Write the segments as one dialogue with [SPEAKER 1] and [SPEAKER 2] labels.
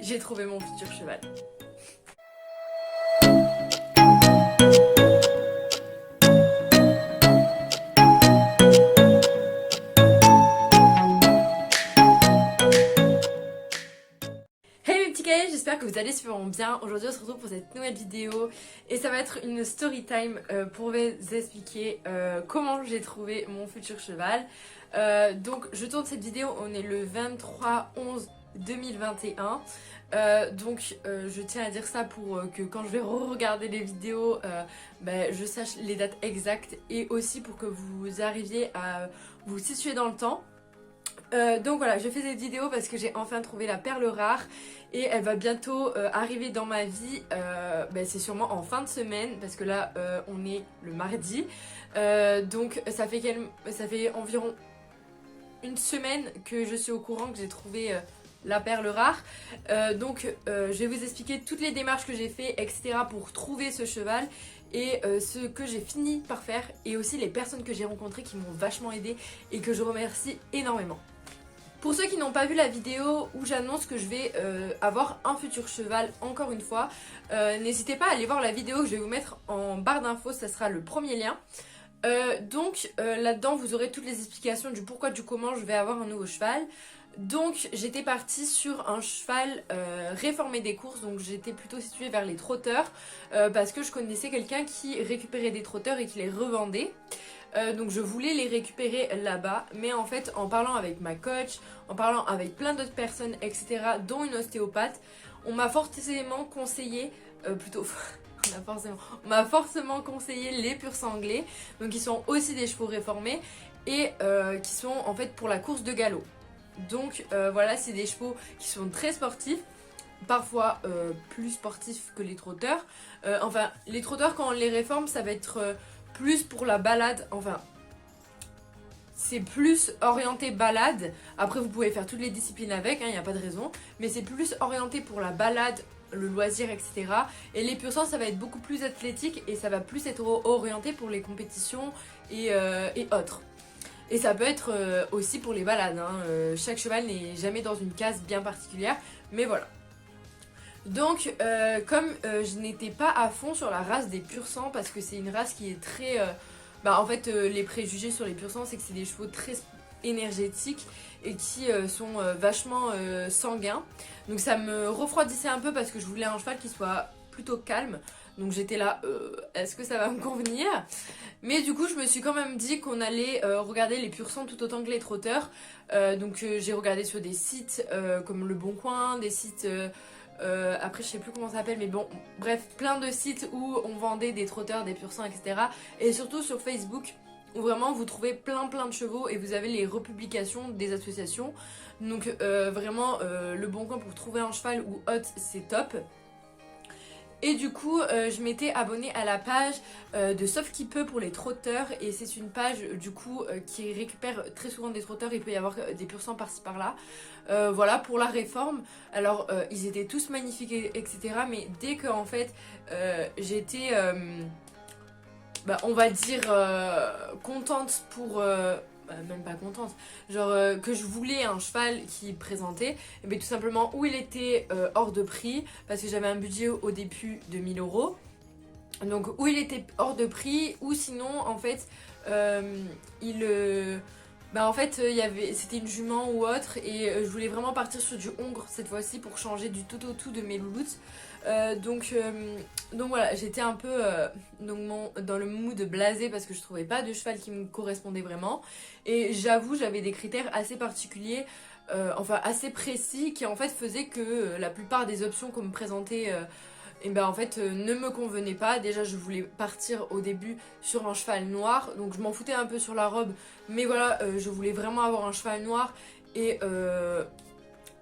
[SPEAKER 1] j'ai trouvé mon futur cheval. Hey mes petits cahiers, j'espère que vous allez super bien. Aujourd'hui on se retrouve pour cette nouvelle vidéo et ça va être une story time pour vous expliquer comment j'ai trouvé mon futur cheval. Donc je tourne cette vidéo, on est le 23/11/2021. Je tiens à dire ça pour que quand je vais re-regarder les vidéos, je sache les dates exactes et aussi pour que vous arriviez à vous situer dans le temps. Donc voilà, je fais cette vidéo parce que j'ai enfin trouvé la perle rare et elle va bientôt arriver dans ma vie. C'est sûrement en fin de semaine parce que là on est le mardi. Donc ça fait environ une semaine que je suis au courant que j'ai trouvé la perle rare. Je vais vous expliquer toutes les démarches que j'ai fait, etc. pour trouver ce cheval. Et ce que j'ai fini par faire et aussi les personnes que j'ai rencontrées qui m'ont vachement aidé et que je remercie énormément. Pour ceux qui n'ont pas vu la vidéo où j'annonce que je vais avoir un futur cheval encore une fois, n'hésitez pas à aller voir la vidéo que je vais vous mettre en barre d'infos, ça sera le premier lien. Là-dedans vous aurez toutes les explications du pourquoi, du comment je vais avoir un nouveau cheval. Donc j'étais partie sur un cheval réformé des courses, donc j'étais plutôt située vers les trotteurs parce que je connaissais quelqu'un qui récupérait des trotteurs et qui les revendait. Donc je voulais les récupérer là-bas, mais en fait en parlant avec ma coach, en parlant avec plein d'autres personnes, etc., dont une ostéopathe, on m'a forcément conseillé, on m'a forcément conseillé les purs sanglés, donc qui sont aussi des chevaux réformés et qui sont en fait pour la course de galop. Donc voilà, c'est des chevaux qui sont très sportifs, parfois plus sportifs que les trotteurs. Les trotteurs quand on les réforme, ça va être plus pour la balade, c'est plus orienté balade. Après vous pouvez faire toutes les disciplines avec, il n'y a pas de raison, mais c'est plus orienté pour la balade, le loisir, etc. Et les pur sang ça va être beaucoup plus athlétique et ça va plus être orienté pour les compétitions et autres. Et ça peut être aussi pour les balades, chaque cheval n'est jamais dans une case bien particulière, mais voilà. Donc comme je n'étais pas à fond sur la race des pur sang parce que c'est une race qui est très... les préjugés sur les pur sang c'est que c'est des chevaux très énergétiques et qui sont vachement sanguins. Donc ça me refroidissait un peu parce que je voulais un cheval qui soit plutôt calme. Donc j'étais là, est-ce que ça va me convenir? Mais du coup je me suis quand même dit qu'on allait regarder les pur sang tout autant que les trotteurs. J'ai regardé sur des sites comme Le Bon Coin, des sites... après je sais plus comment ça s'appelle, mais bon bref, plein de sites où on vendait des trotteurs, des pur sang, etc. Et surtout sur Facebook où vraiment vous trouvez plein de chevaux et vous avez les republications des associations. Donc Le Bon Coin pour trouver un cheval ou autre, c'est top. Et du coup je m'étais abonnée à la page de Sauf qui peut pour les trotteurs. Et c'est une page du coup qui récupère très souvent des trotteurs. Il peut y avoir des pur sang par-ci par-là. Voilà pour la réforme. Alors ils étaient tous magnifiques etc. Mais dès que en fait j'étais on va dire contente pour... même pas contente, genre que je voulais un cheval qui présentait, et bien tout simplement où il était hors de prix, parce que j'avais un budget au début de 1000 €, donc où il était hors de prix, ou sinon en fait c'était une jument ou autre, et je voulais vraiment partir sur du hongre cette fois-ci pour changer du tout au tout de mes louloutes. Donc voilà, j'étais un peu dans le mood blasé parce que je trouvais pas de cheval qui me correspondait vraiment. Et j'avoue, j'avais des critères assez particuliers, assez précis, qui en fait faisaient que la plupart des options qu'on me présentait ne me convenaient pas. Déjà je voulais partir au début sur un cheval noir, donc je m'en foutais un peu sur la robe, mais voilà, je voulais vraiment avoir un cheval noir. Et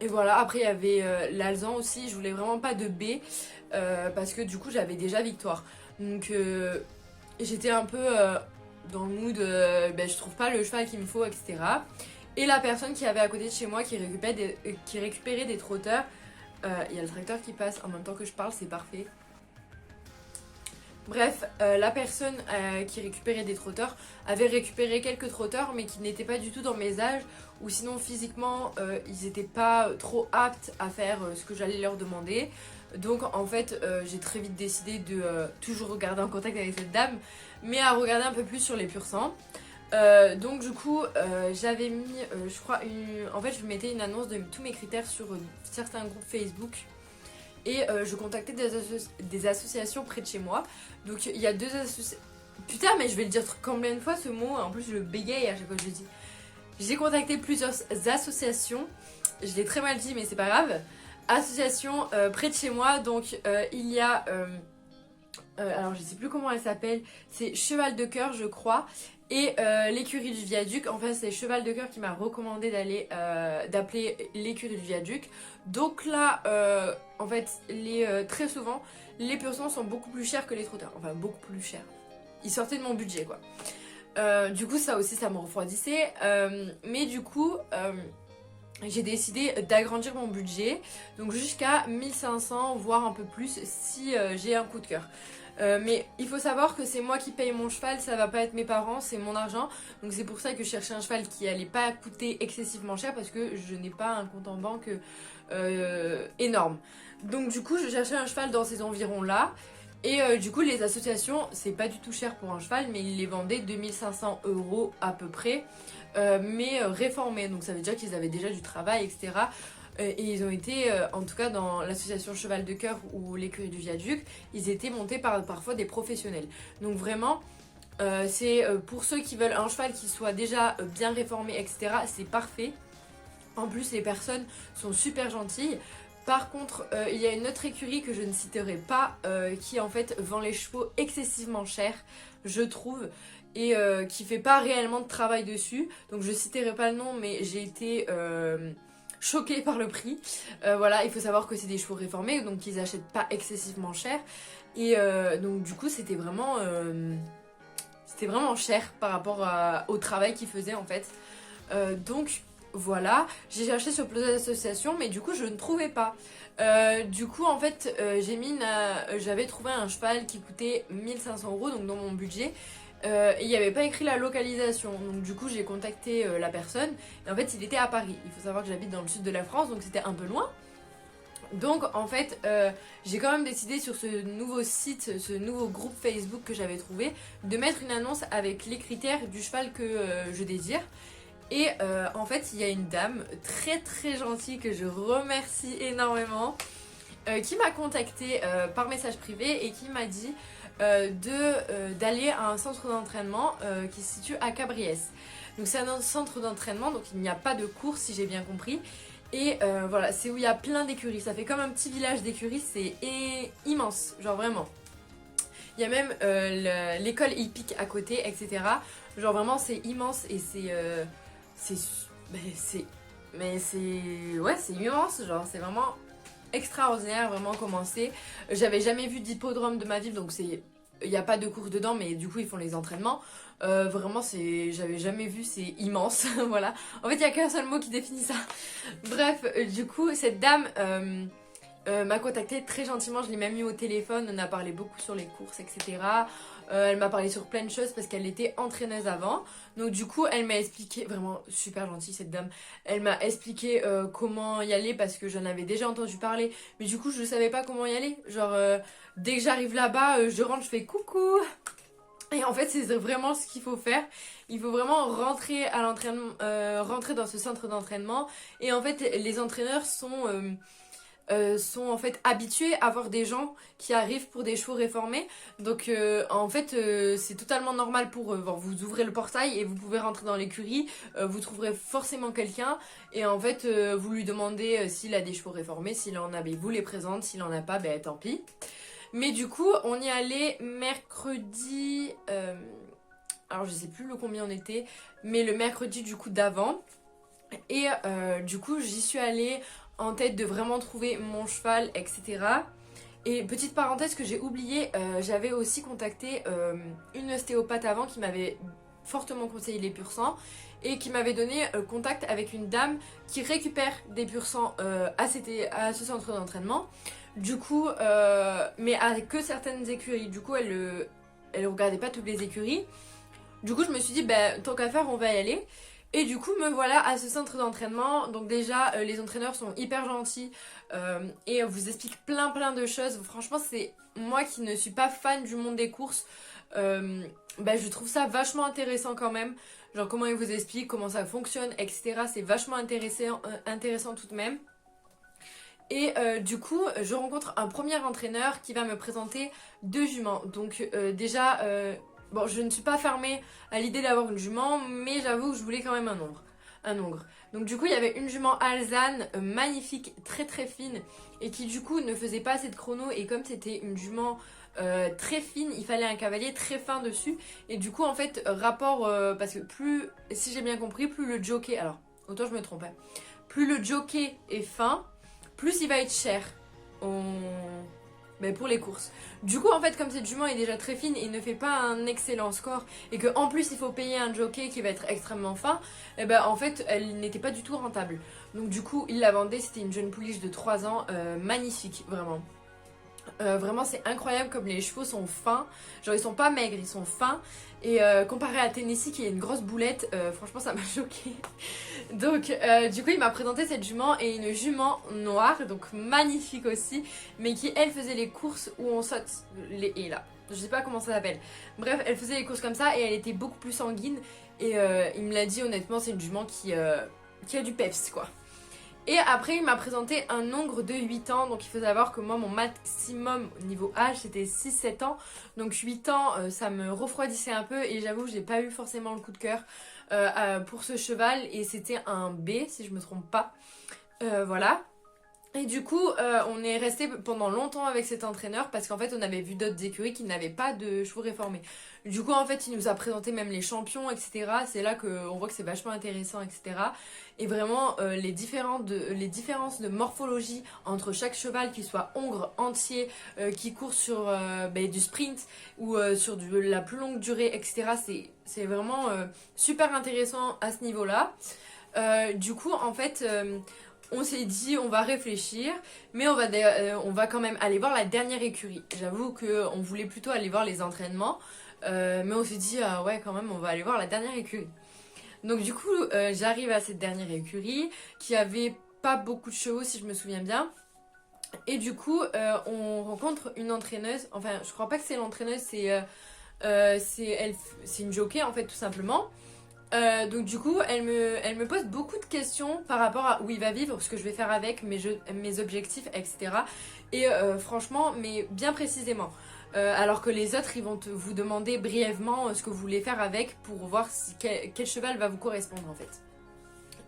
[SPEAKER 1] voilà, après il y avait l'alezan aussi, je voulais vraiment pas de B parce que du coup j'avais déjà Victoire. Donc j'étais un peu dans le mood, je trouve pas le cheval qu'il me faut, etc. Et la personne qui avait à côté de chez moi qui récupérait des trotteurs, il y a le tracteur qui passe en même temps que je parle, c'est parfait. Bref, la personne qui récupérait des trotteurs avait récupéré quelques trotteurs mais qui n'étaient pas du tout dans mes âges ou sinon physiquement ils n'étaient pas trop aptes à faire ce que j'allais leur demander. Donc en fait j'ai très vite décidé de toujours garder en contact avec cette dame mais à regarder un peu plus sur les pur sang. Donc du coup j'avais mis je crois en fait je mettais une annonce de tous mes critères sur certains groupes Facebook. Et je contactais des associations près de chez moi. Donc il y a 2 associations. Putain, mais je vais le dire combien de fois ce mot. En plus, je le bégaye à chaque fois que je le dis. J'ai contacté plusieurs associations. Je l'ai très mal dit, mais c'est pas grave. Associations près de chez moi. Donc il y a. Alors je sais plus comment elle s'appelle. C'est Cheval de Cœur, je crois. Et l'écurie du viaduc, enfin c'est Cheval de Cœur qui m'a recommandé d'appeler l'écurie du viaduc. Donc là, en fait, très souvent, les pur sang sont beaucoup plus chers que les trotteurs. Enfin, beaucoup plus chers. Ils sortaient de mon budget, quoi. Du coup, ça aussi, ça me refroidissait. Mais du coup, j'ai décidé d'agrandir mon budget. Donc jusqu'à 1500, voire un peu plus, si j'ai un coup de cœur. Mais il faut savoir que c'est moi qui paye mon cheval, ça va pas être mes parents, c'est mon argent. Donc c'est pour ça que je cherchais un cheval qui allait pas coûter excessivement cher parce que je n'ai pas un compte en banque énorme. Donc du coup je cherchais un cheval dans ces environs là. Et du coup les associations c'est pas du tout cher pour un cheval mais ils les vendaient 2500 € à peu près. Mais réformés, donc ça veut dire qu'ils avaient déjà du travail etc. Et ils ont été, en tout cas dans l'association Cheval de Cœur ou l'écurie du viaduc, ils étaient montés par parfois des professionnels. Donc vraiment, c'est pour ceux qui veulent un cheval qui soit déjà bien réformé, etc. C'est parfait. En plus, les personnes sont super gentilles. Par contre, il y a une autre écurie que je ne citerai pas, qui en fait vend les chevaux excessivement chers, je trouve, et qui fait pas réellement de travail dessus. Donc je citerai pas le nom, mais j'ai été choquée par le prix. Voilà, il faut savoir que c'est des chevaux réformés, donc ils achètent pas excessivement cher. Et donc du coup, c'était vraiment cher par rapport au travail qu'ils faisaient en fait. Donc voilà, j'ai cherché sur plusieurs associations, mais du coup je ne trouvais pas. Du coup en fait j'avais trouvé un cheval qui coûtait 1500 €, donc dans mon budget. Et il n'y avait pas écrit la localisation, donc du coup j'ai contacté la personne et en fait il était à Paris. Il faut savoir que j'habite dans le sud de la France donc c'était un peu loin. Donc en fait j'ai quand même décidé sur ce nouveau site, ce nouveau groupe Facebook que j'avais trouvé, de mettre une annonce avec les critères du cheval que je désire. Et en fait il y a une dame très très gentille que je remercie énormément qui m'a contactée par message privé et qui m'a dit d'aller à un centre d'entraînement qui se situe à Cabriès. Donc c'est un centre d'entraînement, donc il n'y a pas de cours si j'ai bien compris. Et voilà, c'est où il y a plein d'écuries, ça fait comme un petit village d'écuries, c'est immense, genre vraiment. Il y a même l'école hippique à côté, etc. Genre vraiment c'est immense et c'est immense, genre c'est vraiment extraordinaire, vraiment comment c'est. J'avais jamais vu d'hippodrome de ma vie, donc il n'y a pas de course dedans, mais du coup ils font les entraînements. Vraiment j'avais jamais vu, c'est immense. Voilà, en fait il n'y a qu'un seul mot qui définit ça. Bref, du coup cette dame m'a contactée très gentiment, je l'ai même mis au téléphone, on a parlé beaucoup sur les courses, etc. Elle m'a parlé sur plein de choses parce qu'elle était entraîneuse avant. Donc du coup elle m'a expliqué, vraiment super gentille cette dame, elle m'a expliqué comment y aller parce que j'en avais déjà entendu parler. Mais du coup je ne savais pas comment y aller. Genre dès que j'arrive là-bas, je rentre, je fais coucou. Et en fait c'est vraiment ce qu'il faut faire. Il faut vraiment rentrer à l'entraînement, rentrer dans ce centre d'entraînement. Et en fait les entraîneurs sont en fait habitués à voir des gens qui arrivent pour des chevaux réformés. Donc en fait c'est totalement normal pour eux. Bon, vous ouvrez le portail et vous pouvez rentrer dans l'écurie, vous trouverez forcément quelqu'un et en fait vous lui demandez s'il a des chevaux réformés, s'il en a, ben, vous les présente, s'il en a pas, ben tant pis. Mais du coup on y allait mercredi, alors je sais plus le combien on était, mais le mercredi du coup d'avant. Et du coup j'y suis allée en tête de vraiment trouver mon cheval, etc. Et petite parenthèse que j'ai oublié, j'avais aussi contacté une ostéopathe avant qui m'avait fortement conseillé les pur sang. et qui m'avait donné contact avec une dame qui récupère des pur sang à ce centre d'entraînement. Du coup, mais à que certaines écuries. Du coup, elle regardait pas toutes les écuries. Du coup, je me suis dit, bah, tant qu'à faire, on va y aller. Et du coup, me voilà à ce centre d'entraînement. Donc déjà, les entraîneurs sont hyper gentils et vous expliquent plein de choses. Franchement, c'est moi qui ne suis pas fan du monde des courses. Bah, je trouve ça vachement intéressant quand même. Genre comment ils vous expliquent, comment ça fonctionne, etc. C'est vachement intéressant tout de même. Et du coup, je rencontre un premier entraîneur qui va me présenter 2 juments. Donc déjà, bon, je ne suis pas fermée à l'idée d'avoir une jument, mais j'avoue que je voulais quand même un hongre. Donc du coup, il y avait une jument alezane magnifique, très fine, et qui du coup ne faisait pas assez de chrono. Et comme c'était une jument très fine, il fallait un cavalier très fin dessus. Et du coup, en fait, parce que plus, si j'ai bien compris, plus le jockey, alors autant je me trompe, hein, plus le jockey est fin, plus il va être cher pour les courses. Du coup, en fait, comme cette jument est déjà très fine et ne fait pas un excellent score, et qu'en plus il faut payer un jockey qui va être extrêmement fin, et ben en fait, elle n'était pas du tout rentable. Donc du coup, il la vendait, c'était une jeune pouliche de 3 ans, magnifique, vraiment. Vraiment c'est incroyable comme les chevaux sont fins, genre ils sont pas maigres, ils sont fins, et comparé à Tennessee qui est une grosse boulette, franchement ça m'a choqué. Donc du coup il m'a présenté cette jument et une jument noire, donc magnifique aussi, mais qui elle faisait les courses où on saute les haies là, je sais pas comment ça s'appelle, bref elle faisait les courses comme ça et elle était beaucoup plus sanguine, et il me l'a dit honnêtement, c'est une jument qui a du peps quoi. Et après, il m'a présenté un hongre de 8 ans. Donc, il faut savoir que moi, mon maximum au niveau âge, c'était 6-7 ans. Donc, 8 ans, ça me refroidissait un peu. Et j'avoue, j'ai pas eu forcément le coup de cœur pour ce cheval. Et c'était un B, si je me trompe pas. Voilà. Et du coup, on est resté pendant longtemps avec cet entraîneur parce qu'en fait, on avait vu d'autres écuries qui n'avaient pas de chevaux réformés. Du coup, en fait, il nous a présenté même les champions, etc. C'est là qu'on voit que c'est vachement intéressant, etc. Et vraiment, les différences de morphologie entre chaque cheval, qu'il soit hongre entier, qui court sur du sprint ou sur la plus longue durée, etc. C'est vraiment super intéressant à ce niveau-là. Du coup, en fait... on s'est dit on va réfléchir, mais on va quand même aller voir la dernière écurie. J'avoue qu'on voulait plutôt aller voir les entraînements, mais on s'est dit ouais quand même on va aller voir la dernière écurie. Donc du coup j'arrive à cette dernière écurie qui avait pas beaucoup de chevaux si je me souviens bien. Et du coup on rencontre une entraîneuse, enfin je crois pas que c'est l'entraîneuse, c'est une jockey en fait tout simplement. Donc du coup, elle me pose beaucoup de questions par rapport à où il va vivre, ce que je vais faire avec, mes objectifs, etc. Et franchement, mais bien précisément. Alors que les autres, ils vont vous demander brièvement ce que vous voulez faire avec pour voir quel cheval va vous correspondre en fait.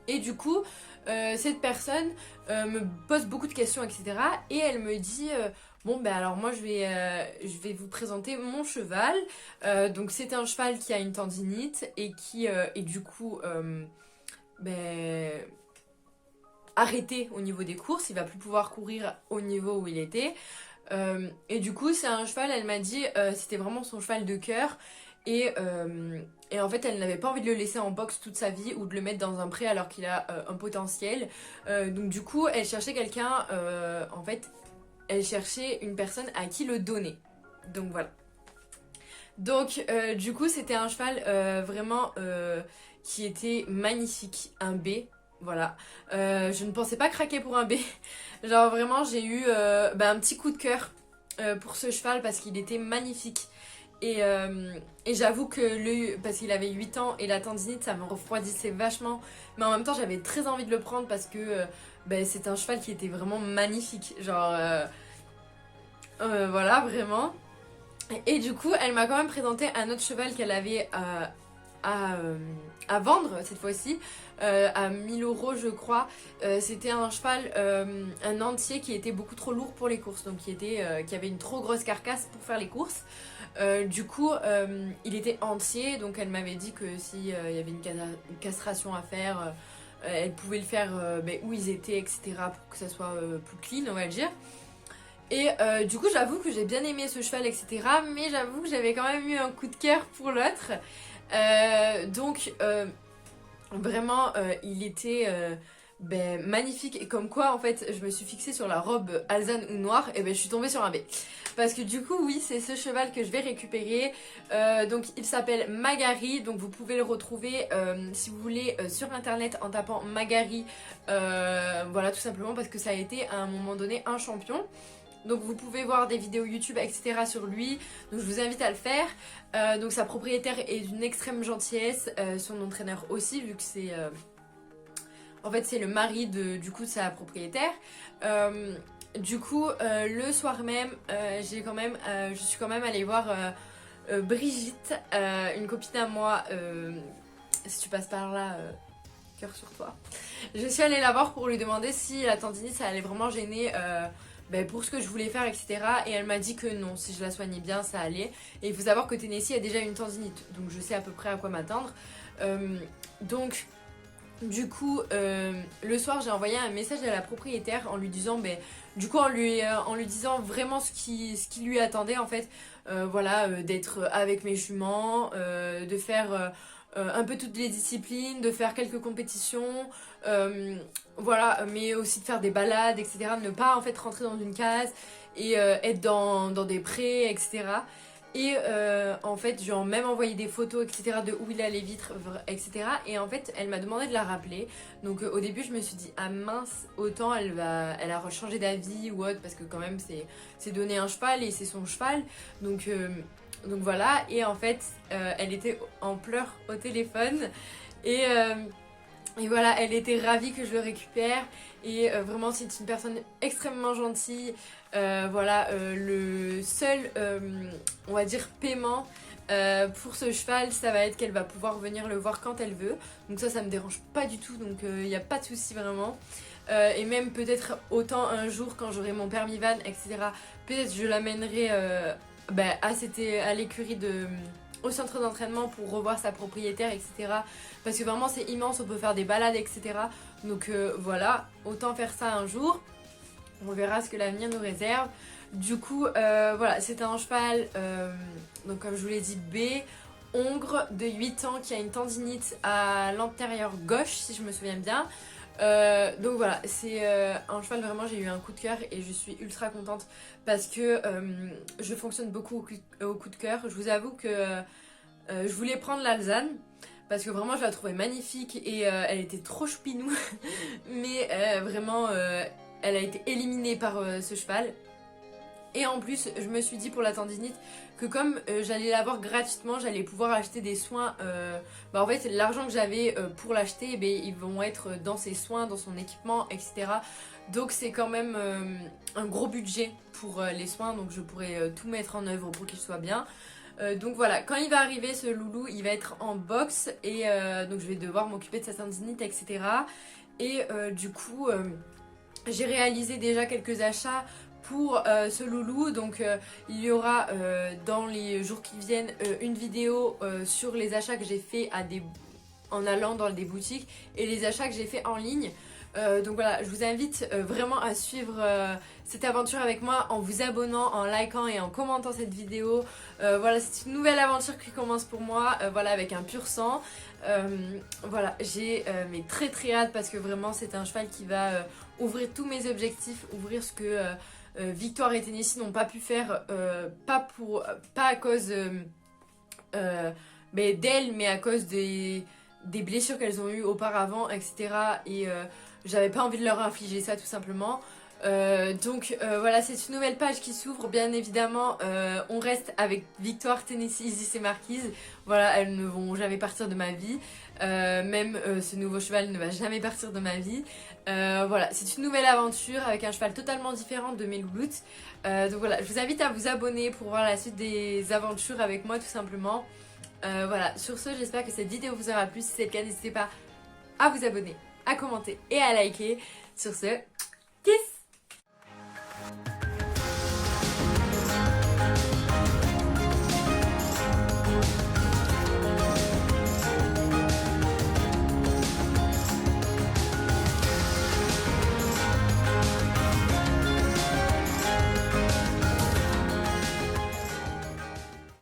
[SPEAKER 1] Et du coup, cette personne me pose beaucoup de questions, etc. Et elle me dit... bon, ben alors moi je vais vous présenter mon cheval. Donc c'est un cheval qui a une tendinite et qui est du coup arrêté au niveau des courses. Il va plus pouvoir courir au niveau où il était. Et du coup c'est un cheval, elle m'a dit, c'était vraiment son cheval de cœur. Et en fait, elle n'avait pas envie de le laisser en boxe toute sa vie ou de le mettre dans un pré alors qu'il a un potentiel. Donc du coup, elle cherchait quelqu'un, en fait... Elle cherchait une personne à qui le donner. Donc voilà. Donc du coup c'était un cheval vraiment qui était magnifique. Un B. Voilà. Je ne pensais pas craquer pour un B. Genre vraiment j'ai eu un petit coup de cœur pour ce cheval parce qu'il était magnifique. Et j'avoue que parce qu'il avait 8 ans et la tendinite ça me refroidissait vachement. Mais en même temps j'avais très envie de le prendre parce que c'est un cheval qui était vraiment magnifique. Genre voilà vraiment. Et du coup elle m'a quand même présenté un autre cheval qu'elle avait à vendre cette fois-ci. À 1000 € je crois. C'était un cheval, un entier qui était beaucoup trop lourd pour les courses. Donc qui avait une trop grosse carcasse pour faire les courses. Du coup, il était entier, donc elle m'avait dit que s'il y avait une castration à faire, elle pouvait le faire où ils étaient, etc. pour que ça soit plus clean, on va le dire. Et du coup, j'avoue que j'ai bien aimé ce cheval, etc. Mais j'avoue que j'avais quand même eu un coup de cœur pour l'autre. Donc, Vraiment, il était magnifique. Et comme quoi, en fait, je me suis fixée sur la robe alezane ou noire, et ben je suis tombée sur un B. Parce que du coup, oui, c'est ce cheval que je vais récupérer. Donc, il s'appelle Magari. Donc, vous pouvez le retrouver, si vous voulez, sur internet en tapant Magari. Voilà, tout simplement parce que ça a été à un moment donné un champion. Donc vous pouvez voir des vidéos YouTube, etc. sur lui. Donc je vous invite à le faire. Donc sa propriétaire est d'une extrême gentillesse. Son entraîneur aussi, vu que c'est... en fait c'est le mari du coup de sa propriétaire. Du coup le soir même, je suis quand même allée voir Brigitte, une copine à moi. Si tu passes par là... cœur sur toi. Je suis allée la voir pour lui demander si la tendinite ça allait vraiment gêner pour ce que je voulais faire, etc. Et elle m'a dit que non, si je la soignais bien, ça allait. Et il faut savoir que Tennessee a déjà une tendinite, donc je sais à peu près à quoi m'attendre. Donc, du coup, le soir, j'ai envoyé un message à la propriétaire en lui disant, du coup, en lui disant vraiment ce qui lui attendait, en fait. Voilà, d'être avec mes juments, de faire... un peu toutes les disciplines, de faire quelques compétitions, voilà, mais aussi de faire des balades, etc. De ne pas en fait rentrer dans une case et être dans des prés, etc. Et en fait, je lui ai même envoyé des photos, etc. de où il allait vivre, etc. Et en fait, elle m'a demandé de la rappeler. Donc au début, je me suis dit, ah mince, autant elle a changé d'avis ou autre, parce que quand même, c'est donner un cheval et c'est son cheval. Donc voilà, et en fait, elle était en pleurs au téléphone. Et, et voilà, elle était ravie que je le récupère. Et vraiment, c'est une personne extrêmement gentille. Voilà, le seul, on va dire, paiement pour ce cheval, ça va être qu'elle va pouvoir venir le voir quand elle veut. Donc ça me dérange pas du tout. Donc il n'y a pas de souci vraiment. Et même peut-être autant un jour quand j'aurai mon permis van, etc. Peut-être je l'amènerai à l'écurie au centre d'entraînement pour revoir sa propriétaire, etc. Parce que vraiment c'est immense, on peut faire des balades, etc. Donc voilà, autant faire ça un jour. On verra ce que l'avenir nous réserve. Du coup, voilà, c'est un cheval, donc comme je vous l'ai dit, B, hongre de 8 ans qui a une tendinite à l'antérieur gauche, si je me souviens bien. Donc voilà, c'est un cheval, vraiment j'ai eu un coup de cœur et je suis ultra contente parce que je fonctionne beaucoup au coup de cœur. Je vous avoue que je voulais prendre l'Alzane parce que vraiment je la trouvais magnifique et elle était trop choupinou. Mais vraiment elle a été éliminée par ce cheval. Et en plus, je me suis dit pour la tendinite que comme j'allais l'avoir gratuitement, j'allais pouvoir acheter des soins. En fait, l'argent que j'avais pour l'acheter, ils vont être dans ses soins, dans son équipement, etc. Donc c'est quand même un gros budget pour les soins. Donc je pourrais tout mettre en œuvre pour qu'il soit bien. Donc voilà, quand il va arriver ce loulou, il va être en box. Et donc je vais devoir m'occuper de sa tendinite, etc. Et du coup, j'ai réalisé déjà quelques achats pour ce loulou. Donc il y aura dans les jours qui viennent une vidéo sur les achats que j'ai fait en allant dans des boutiques et les achats que j'ai fait en ligne. Donc voilà, je vous invite vraiment à suivre cette aventure avec moi en vous abonnant, en likant et en commentant cette vidéo. Voilà, c'est une nouvelle aventure qui commence pour moi, voilà, avec un pur sang. Voilà, j'ai mais très très hâte parce que vraiment c'est un cheval qui va ouvrir tous mes objectifs, ouvrir ce que Victoire et Tennessee n'ont pas pu faire, pas à cause d'elles, mais à cause des blessures qu'elles ont eues auparavant, etc. Et j'avais pas envie de leur infliger ça tout simplement. Voilà, c'est une nouvelle page qui s'ouvre, bien évidemment. On reste avec Victoire, Tennessee, Isis et Marquise. Voilà, elles ne vont jamais partir de ma vie. Même ce nouveau cheval ne va jamais partir de ma vie. Voilà, c'est une nouvelle aventure avec un cheval totalement différent de mes louloutes. Donc voilà, je vous invite à vous abonner pour voir la suite des aventures avec moi tout simplement. Voilà, sur ce, j'espère que cette vidéo vous aura plu. Si c'est le cas, n'hésitez pas à vous abonner, à commenter et à liker. Sur ce, kiss!